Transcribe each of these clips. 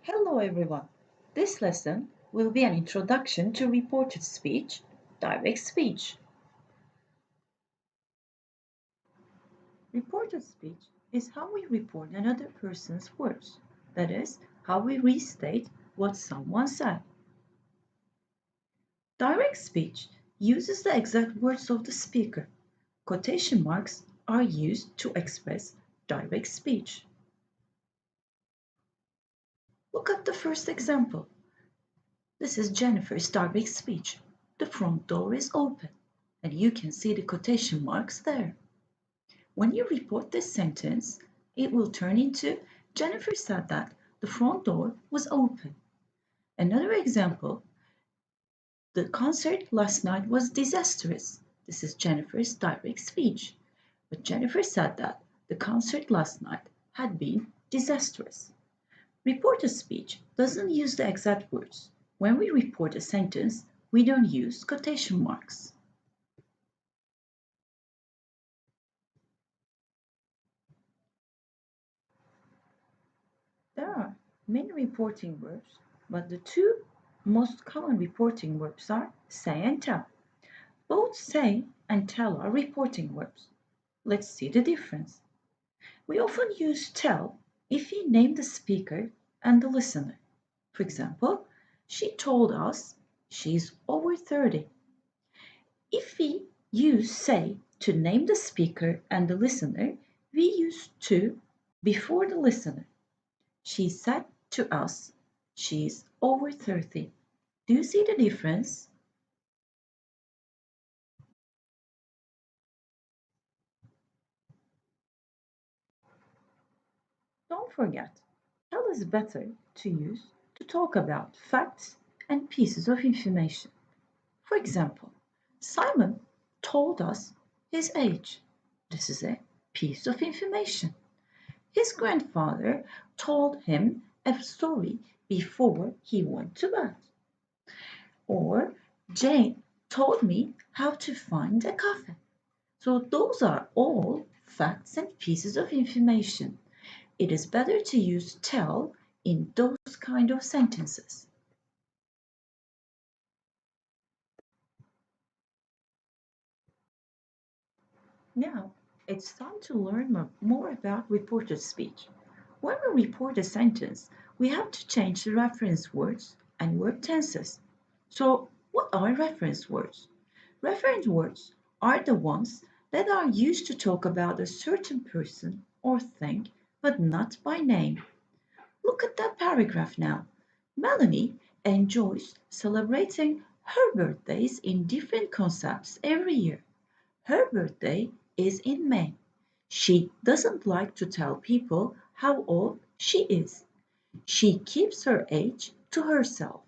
Hello everyone. This lesson will be an introduction to reported speech, direct speech. Reported speech is how we report another person's words. That is, how we restate what someone said. Direct speech uses the exact words of the speaker. Quotation marks are used to express direct speech. Look at the first example. This is Jennifer's direct speech. The front door is open, and you can see the quotation marks there. When you report this sentence, it will turn into Jennifer said that the front door was open. Another example, the concert last night was disastrous. This is Jennifer's direct speech. But Jennifer said that the concert last night had been disastrous. Reported speech doesn't use the exact words. When we report a sentence, we don't use quotation marks. There are many reporting verbs, but the two most common reporting verbs are say and tell. Both say and tell are reporting verbs. Let's see the difference. We often use tell if we name the speaker and the listener. For example, she told us she's over 30. If we use say to name the speaker and the listener, we use to before the listener. She said to us she's over 30. Do you see the difference? Don't forget, tell is better to use to talk about facts and pieces of information. For example, Simon told us his age. This is a piece of information. His grandfather told him a story before he went to bed. Or Jane told me how to find a cafe. So those are all facts and pieces of information. It is better to use tell in those kind of sentences. Now, it's time to learn more about reported speech. When we report a sentence, we have to change the reference words and verb tenses. So, what are reference words? Reference words are the ones that are used to talk about a certain person or thing, but not by name. Look at that paragraph now. Melanie enjoys celebrating her birthdays in different concepts every year. Her birthday is in May. She doesn't like to tell people how old she is. She keeps her age to herself.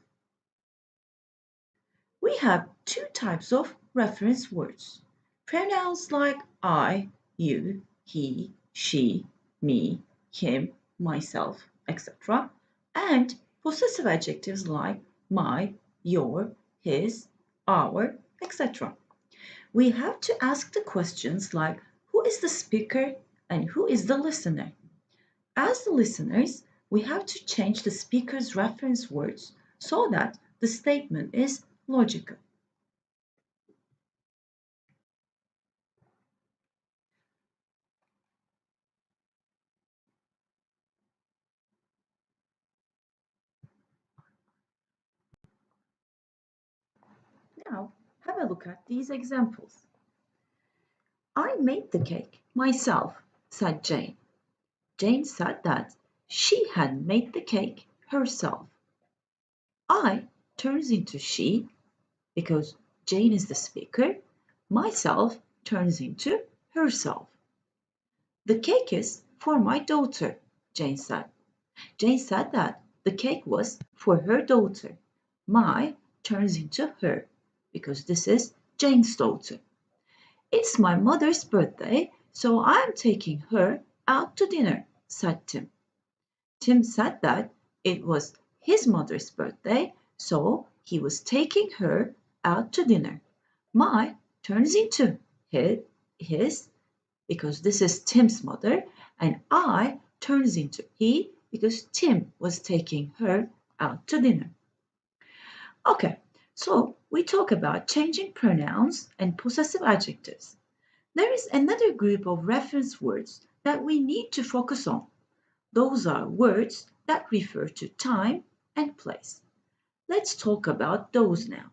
We have two types of reference words. Pronouns like I, you, he, she, me, him, myself, etc. And possessive adjectives like my, your, his, our, etc. We have to ask the questions like who is the speaker and who is the listener? As the listeners, we have to change the speaker's reference words so that the statement is logical. Now, have a look at these examples. I made the cake myself, said Jane. Jane said that she had made the cake herself. I turns into she because Jane is the speaker. Myself turns into herself. The cake is for my daughter, Jane said. Jane said that the cake was for her daughter. My turns into her because this is Jane's daughter. It's my mother's birthday, so I'm taking her out to dinner, said Tim. Tim said that it was his mother's birthday, so he was taking her out to dinner. My turns into his because this is Tim's mother, and I turns into he because Tim was taking her out to dinner. Okay, so we talk about changing pronouns and possessive adjectives. There is another group of reference words that we need to focus on. Those are words that refer to time and place. Let's talk about those now.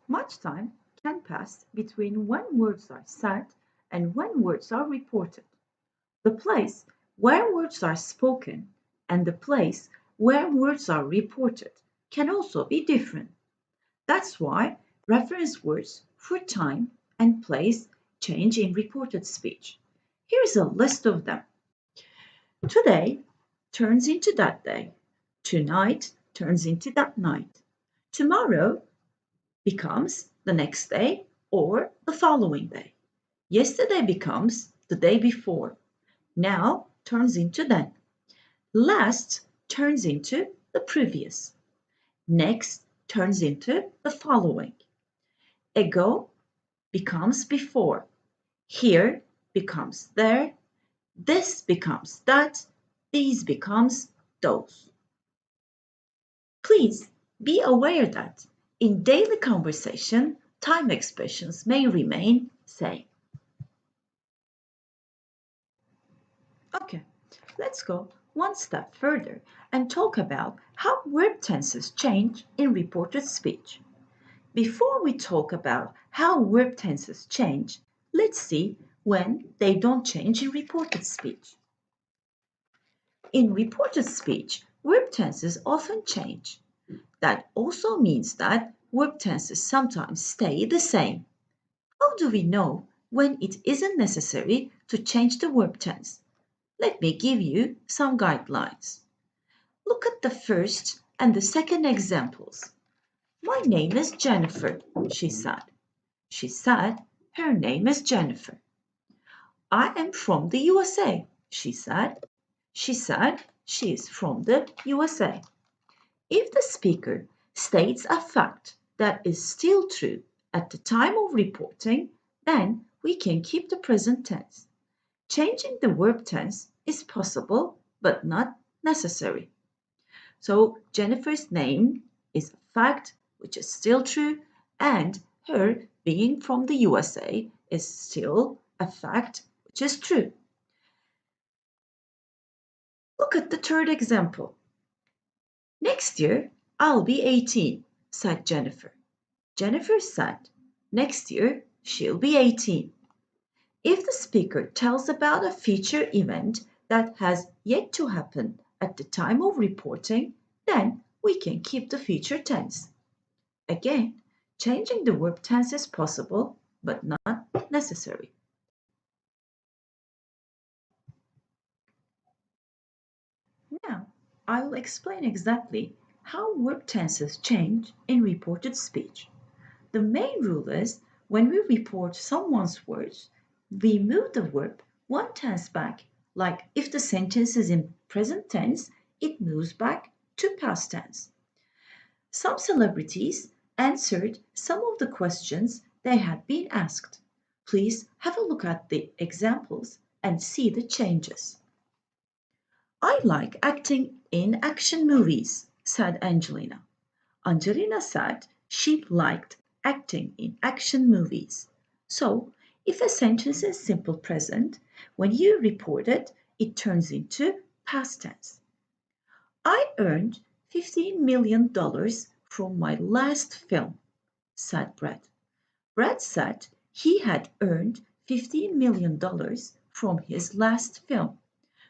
Much time can pass between when words are said and when words are reported. The place where words are spoken and the place where words are reported can also be different. That's why reference words for time and place change in reported speech. Here's a list of them. Today turns into that day. Tonight turns into that night. Tomorrow becomes the next day or the following day. Yesterday becomes the day before. Now turns into then. Last turns into the previous. Next turns into the following. Ago becomes before. Here becomes there. This becomes that. These becomes those. Please be aware that in daily conversation, time expressions may remain same. Okay, let's go one step further and talk about how verb tenses change in reported speech. Before we talk about how verb tenses change, let's see when they don't change in reported speech. In reported speech, verb tenses often change. That also means that verb tenses sometimes stay the same. How do we know when it isn't necessary to change the verb tense? Let me give you some guidelines. Look at the first and the second examples. My name is Jennifer, she said. She said her name is Jennifer. I am from the USA, she said. She said she is from the USA. If the speaker states a fact that is still true at the time of reporting, then we can keep the present tense. Changing the verb tense is possible but not necessary. So Jennifer's name is a fact which is still true, and her being from the USA is still a fact which is true. Look at the third example. Next year, I'll be 18, said Jennifer. Jennifer said, next year, she'll be 18. If the speaker tells about a future event that has yet to happen at the time of reporting, then we can keep the future tense. Again, changing the verb tense is possible, but not necessary. Now, I will explain exactly how verb tenses change in reported speech. The main rule is when we report someone's words, we move the verb one tense back, like if the sentence is in present tense, it moves back to past tense. Some celebrities answered some of the questions they had been asked. Please have a look at the examples and see the changes. I like acting in action movies, said Angelina. Angelina said she liked acting in action movies. So, if a sentence is simple present, when you report it, it turns into past tense. I earned $15 million from my last film, said Brad. Brad said he had earned $15 million from his last film.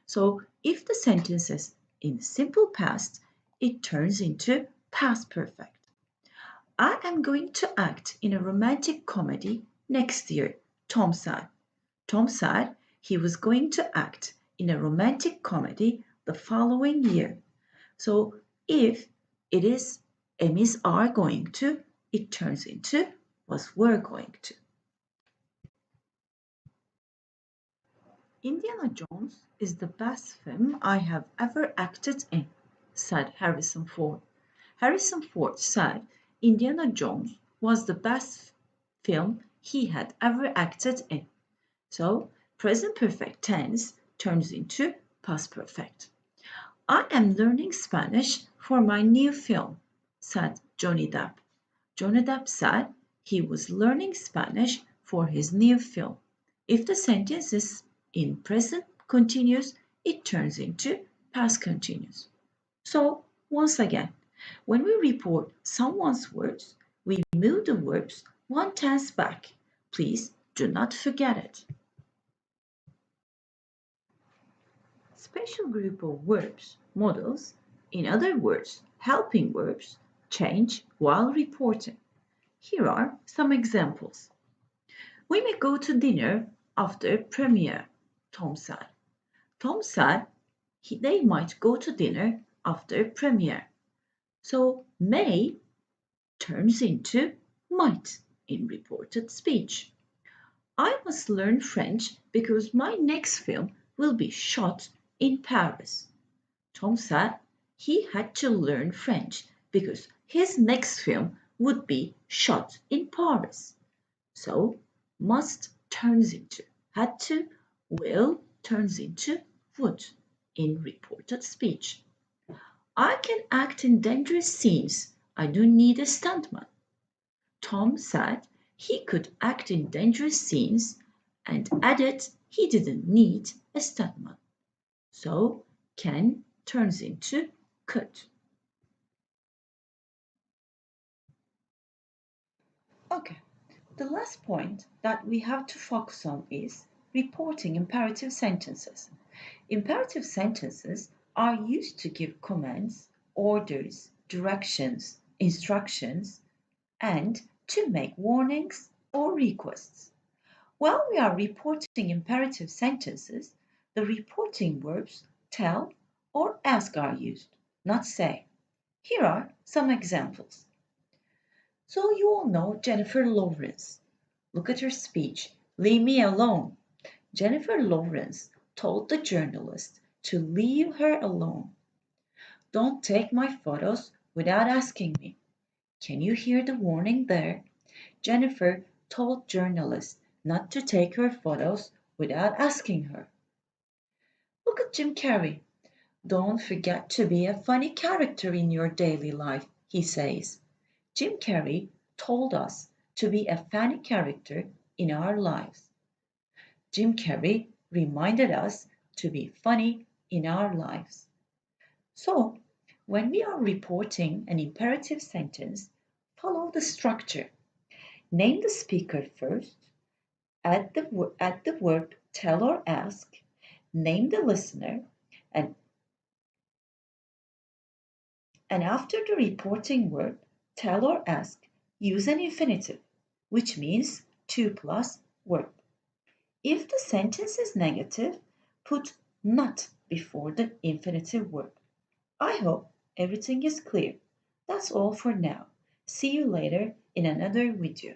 So if the sentence is in simple past, it turns into past perfect. I am going to act in a romantic comedy next year, Tom said. Tom said he was going to act in a romantic comedy the following year. So if it is Emmys are going to, it turns into was were going to. Indiana Jones is the best film I have ever acted in, said Harrison Ford. Harrison Ford said Indiana Jones was the best film he had ever acted in. So, present perfect tense turns into past perfect. I am learning Spanish for my new film, said Johnny Depp. Johnny Depp said he was learning Spanish for his new film. If the sentence is in present continuous, it turns into past continuous. So, once again, when we report someone's words, we move the verbs one tense back. Please do not forget it. Special group of verbs, models, in other words, helping verbs, change while reporting. Here are some examples. We may go to dinner after premiere, Tom said. Tom said they might go to dinner after premiere. So may turns into might in reported speech. I must learn French because my next film will be shot in Paris. Tom said he had to learn French because his next film would be shot in Paris. So must turns into had to, will turns into would in reported speech. I can act in dangerous scenes. I don't need a stuntman. Tom said he could act in dangerous scenes and added he didn't need a stuntman. So can turns into could. Okay, the last point that we have to focus on is reporting imperative sentences. Imperative sentences are used to give commands, orders, directions, instructions, and to make warnings or requests. While we are reporting imperative sentences, the reporting verbs tell or ask are used, not say. Here are some examples. So you all know Jennifer Lawrence. Look at her speech. Leave me alone. Jennifer Lawrence told the journalist to leave her alone. Don't take my photos without asking me. Can you hear the warning there? Jennifer told journalists not to take her photos without asking her. Look at Jim Carrey. Don't forget to be a funny character in your daily life, he says. Jim Carrey told us to be a funny character in our lives. Jim Carrey reminded us to be funny in our lives. So, when we are reporting an imperative sentence, follow the structure. Name the speaker first, add the verb tell or ask, name the listener, and after the reporting verb tell or ask, use an infinitive, which means to plus verb. If the sentence is negative, put not before the infinitive verb. I hope everything is clear. That's all for now. See you later in another video.